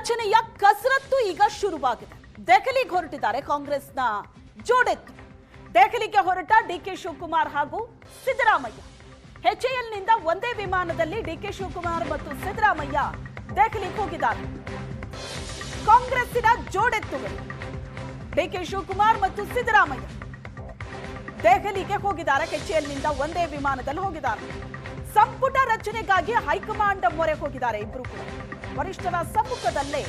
ರಚನೆಯ ಕಸರತ್ತು ಈಗ ಶುರುವಾಗಿದೆ. ದೆಹಲಿಗೆ ಹೊರಟಿದ್ದಾರೆ ಕಾಂಗ್ರೆಸ್ನ ಜೋಡೆತ್ತು. ದೆಹಲಿಗೆ ಹೊರಟ ಡಿಕೆ ಶಿವಕುಮಾರ್ ಹಾಗೂ ಸಿದ್ದರಾಮಯ್ಯ. ಎಚ್ಎಎಲ್ನಿಂದ ಒಂದೇ ವಿಮಾನದಲ್ಲಿ ಡಿಕೆ ಶಿವಕುಮಾರ್ ಮತ್ತು ಸಿದ್ದರಾಮಯ್ಯ ದೆಹಲಿಗೆ ಹೋಗಿದ್ದಾರೆ. ಕಾಂಗ್ರೆಸ್ಸಿನ ಜೋಡೆತ್ತುಗಳು ಡಿಕೆ ಶಿವಕುಮಾರ್ ಮತ್ತು ಸಿದ್ದರಾಮಯ್ಯ ದೆಹಲಿಗೆ ಹೋಗಿದ್ದಾರೆ. ಎಚ್ಎಎಲ್ನಿಂದ ಒಂದೇ ವಿಮಾನದಲ್ಲಿ ಹೋಗಿದ್ದಾರೆ. ಸಂಪುಟ ರಚನೆಗಾಗಿ ಹೈಕಮಾಂಡ್ ಮೊರೆ ಹೋಗಿದ್ದಾರೆ. ಇಬ್ಬರು ಕೂಡ ವರಿಷ್ಠರ ಸಮ್ಮುಖದಲ್ಲೇ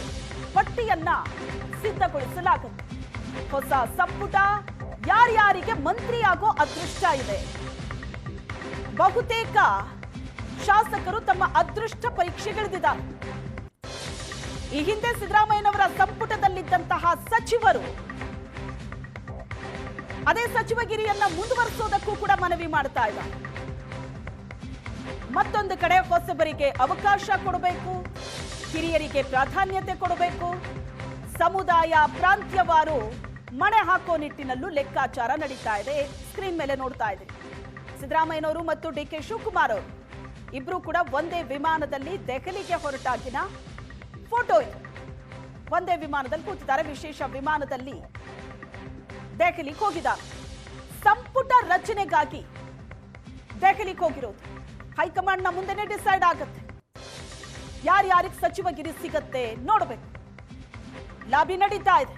ಪಟ್ಟಿಯನ್ನ ಸಿದ್ಧಗೊಳಿಸಲಾಗುತ್ತೆ. ಹೊಸ ಸಂಪುಟ ಯಾರ್ಯಾರಿಗೆ ಮಂತ್ರಿಯಾಗೋ ಅದೃಷ್ಟ ಇದೆ. ಬಹುತೇಕ ಶಾಸಕರು ತಮ್ಮ ಅದೃಷ್ಟ ಪರೀಕ್ಷೆಗಿಳಿದಿದ್ದಾರೆ. ಈ ಹಿಂದೆ ಸಿದ್ದರಾಮಯ್ಯನವರ ಸಂಪುಟದಲ್ಲಿದ್ದಂತಹ ಸಚಿವರು ಅದೇ ಸಚಿವಗಿರಿಯನ್ನ ಮುಂದುವರಿಸೋದಕ್ಕೂ ಕೂಡ ಮನವಿ ಮಾಡ್ತಾ ಇದ್ದಾರೆ. ಮತ್ತೊಂದು ಕಡೆ ಹೊಸಬರಿಗೆ ಅವಕಾಶ ಕೊಡಬೇಕು, ಹಿರಿಯರಿಗೆ ಪ್ರಾಧಾನ್ಯತೆ ಕೊಡಬೇಕು, ಸಮುದಾಯ ಪ್ರಾಂತ್ಯವಾರು ಮಣೆ ಹಾಕೋ ನಿಟ್ಟಿನಲ್ಲೂ ಲೆಕ್ಕಾಚಾರ ನಡೀತಾ ಇದೆ. ಸ್ಕ್ರೀನ್ ಮೇಲೆ ನೋಡ್ತಾ ಇದ್ದೀರಿ. ಸಿದ್ದರಾಮಯ್ಯನವರು ಮತ್ತು ಡಿಕೆ ಶಿವಕುಮಾರ್ ಅವರು ಇಬ್ರು ಕೂಡ ಒಂದೇ ವಿಮಾನದಲ್ಲಿ ದೆಹಲಿಗೆ ಹೊರಟಾಗಿನ ಫೋಟೋ ಇದೆ. ಒಂದೇ ವಿಮಾನದಲ್ಲಿ ಕೂತಿದ್ದಾರೆ. ವಿಶೇಷ ವಿಮಾನದಲ್ಲಿ ದೆಹಲಿಗೆ ಹೋಗಿದ್ದಾರೆ. ಸಂಪುಟ ರಚನೆಗಾಗಿ ದೆಹಲಿಗೆ ಹೋಗಿರೋದು. ಹೈಕಮಾಂಡ್ನ ಮುಂದೆನೆ ಡಿಸೈಡ್ ಆಗುತ್ತೆ. ಯಾರ್ಯಾರಿಗೆ ಸಚಿವಗಿರಿ ಸಿಗತ್ತೆ ನೋಡಬೇಕು. ಲಾಬಿ ನಡೀತಾ ಇದೆ.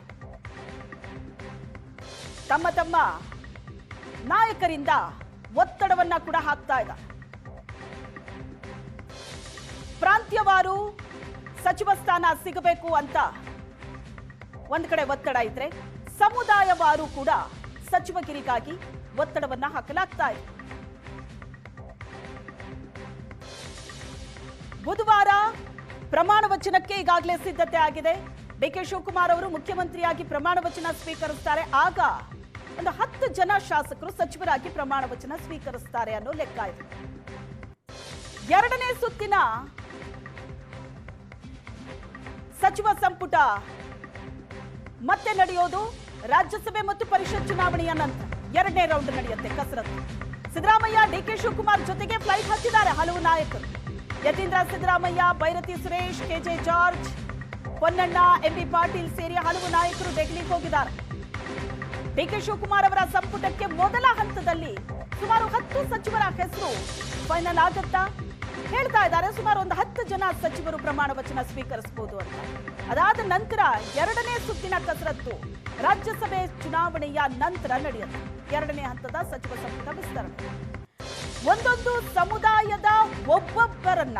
ತಮ್ಮ ತಮ್ಮ ನಾಯಕರಿಂದ ಒತ್ತಡವನ್ನ ಕೂಡ ಹಾಕ್ತಾ ಇದ್ದಾರೆ. ಪ್ರಾಂತ್ಯವಾರು ಸಚಿವ ಸ್ಥಾನ ಸಿಗಬೇಕು ಅಂತ ಒಂದ್ ಕಡೆ ಒತ್ತಡ ಇದ್ರೆ, ಸಮುದಾಯವಾರು ಕೂಡ ಸಚಿವಗಿರಿಗಾಗಿ ಒತ್ತಡವನ್ನ ಹಾಕಲಾಗ್ತಾ ಇದೆ. ಬುಧವಾರ ಪ್ರಮಾಣ ವಚನಕ್ಕೆ ಈಗಾಗಲೇ ಸಿದ್ಧತೆ ಆಗಿದೆ. ಡಿಕೆ ಶಿವಕುಮಾರ್ ಅವರು ಮುಖ್ಯಮಂತ್ರಿಯಾಗಿ ಪ್ರಮಾಣ ವಚನ ಸ್ವೀಕರಿಸ್ತಾರೆ. ಆಗ ಒಂದು 10 ಜನ ಶಾಸಕರು ಸಚಿವರಾಗಿ ಪ್ರಮಾಣ ವಚನ ಸ್ವೀಕರಿಸ್ತಾರೆ ಅನ್ನೋ ಲೆಕ್ಕ ಇದೆ. ಎರಡನೇ ಸುತ್ತಿನ ಸಚಿವ ಸಂಪುಟ ಮತ್ತೆ ನಡೆಯೋದು ರಾಜ್ಯಸಭೆ ಮತ್ತು ಪರಿಷತ್ ಚುನಾವಣೆಯ ನಂತರ. ಎರಡನೇ ರೌಂಡ್ ನಡೆಯುತ್ತೆ ಕಸರತ್ತು. ಸಿದ್ದರಾಮಯ್ಯ ಡಿಕೆ ಶಿವಕುಮಾರ್ ಜೊತೆಗೆ ಫ್ಲೈಟ್ ಹಚ್ಚಿದ್ದಾರೆ ಹಲವು ನಾಯಕರು. Yathindra Siddaramaiah, Byrathi Suresh, KJ George, Ponnanna, MB Patil ಸೇರಿ ಹಲವು ನಾಯಕರು ದೆಹಲಿಗೆ ಹೋಗಿದ್ದಾರೆ. ಡಿಕೆ ಶಿವಕುಮಾರ್ ಅವರ ಸಂಪುಟಕ್ಕೆ ಮೊದಲ ಹಂತದಲ್ಲಿ ಸುಮಾರು 10 ಸಚಿವರ ಹೆಸರು ಫೈನಲ್ ಆಗುತ್ತಾ ಹೇಳ್ತಾ ಇದ್ದಾರೆ. ಸುಮಾರು ಒಂದು 10 ಜನ ಸಚಿವರು ಪ್ರಮಾಣ ವಚನ ಸ್ವೀಕರಿಸಬಹುದು ಅಂತ. ಅದಾದ ನಂತರ ಎರಡನೇ ಸುತ್ತಿನ ಕಸರತ್ತು ರಾಜ್ಯಸಭೆ ಚುನಾವಣೆಯ ನಂತರ ನಡೆಯುತ್ತೆ. ಎರಡನೇ ಹಂತದ ಸಚಿವ ಸಂಪುಟ ವಿಸ್ತರಣೆ. ಒಂದೊಂದು ಸಮುದಾಯದ ಒಬ್ಬೊಬ್ಬರನ್ನ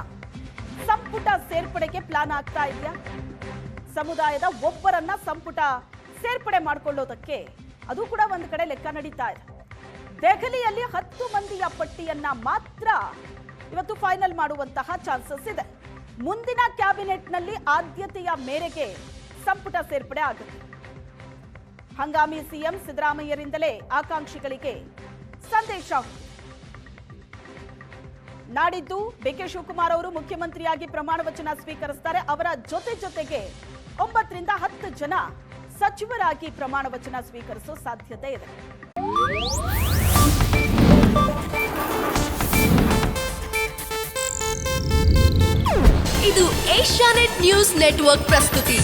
ಸಂಪುಟ ಸೇರ್ಪಡೆಗೆ ಪ್ಲಾನ್ ಆಗ್ತಾ ಇದೆಯಾ? ಸಮುದಾಯದ ಒಬ್ಬರನ್ನ ಸಂಪುಟ ಸೇರ್ಪಡೆ ಮಾಡಿಕೊಳ್ಳೋದಕ್ಕೆ ಅದು ಕೂಡ ಒಂದು ಕಡೆ ಲೆಕ್ಕ ನಡೀತಾ ಇದೆ. ದೆಹಲಿಯಲ್ಲಿ 10 ಮಂದಿಯ ಪಟ್ಟಿಯನ್ನ ಮಾತ್ರ ಇವತ್ತು ಫೈನಲ್ ಮಾಡುವಂತಹ ಚಾನ್ಸಸ್ ಇದೆ. ಮುಂದಿನ ಕ್ಯಾಬಿನೆಟ್ನಲ್ಲಿ ಆದ್ಯತೆಯ ಮೇರೆಗೆ ಸಂಪುಟ ಸೇರ್ಪಡೆ ಆಗುತ್ತೆ. ಹಂಗಾಮಿ ಸಿಎಂ ಸಿದ್ದರಾಮಯ್ಯರಿಂದಲೇ ಆಕಾಂಕ್ಷಿಗಳಿಗೆ ಸಂದೇಶ. ನಾಡಿದ್ದು ಡಿಕೆ ಶಿವಕುಮಾರ್ ಅವರು ಮುಖ್ಯಮಂತ್ರಿಯಾಗಿ ಪ್ರಮಾಣ ವಚನ ಸ್ವೀಕರಿಸುತ್ತಾರೆ. ಅವರ ಜೊತೆಗೆ 9 ರಿಂದ 10 ಜನ ಸಚಿವರಾಗಿ ಪ್ರಮಾಣ ವಚನ ಸ್ವೀಕರಿಸುವ ಸಾಧ್ಯತೆ ಇದೆ. ಇದು ಏಷ್ಯಾನೆಟ್ ನ್ಯೂಸ್ ನೆಟ್ವರ್ಕ್ ಪ್ರಸ್ತುತಿ.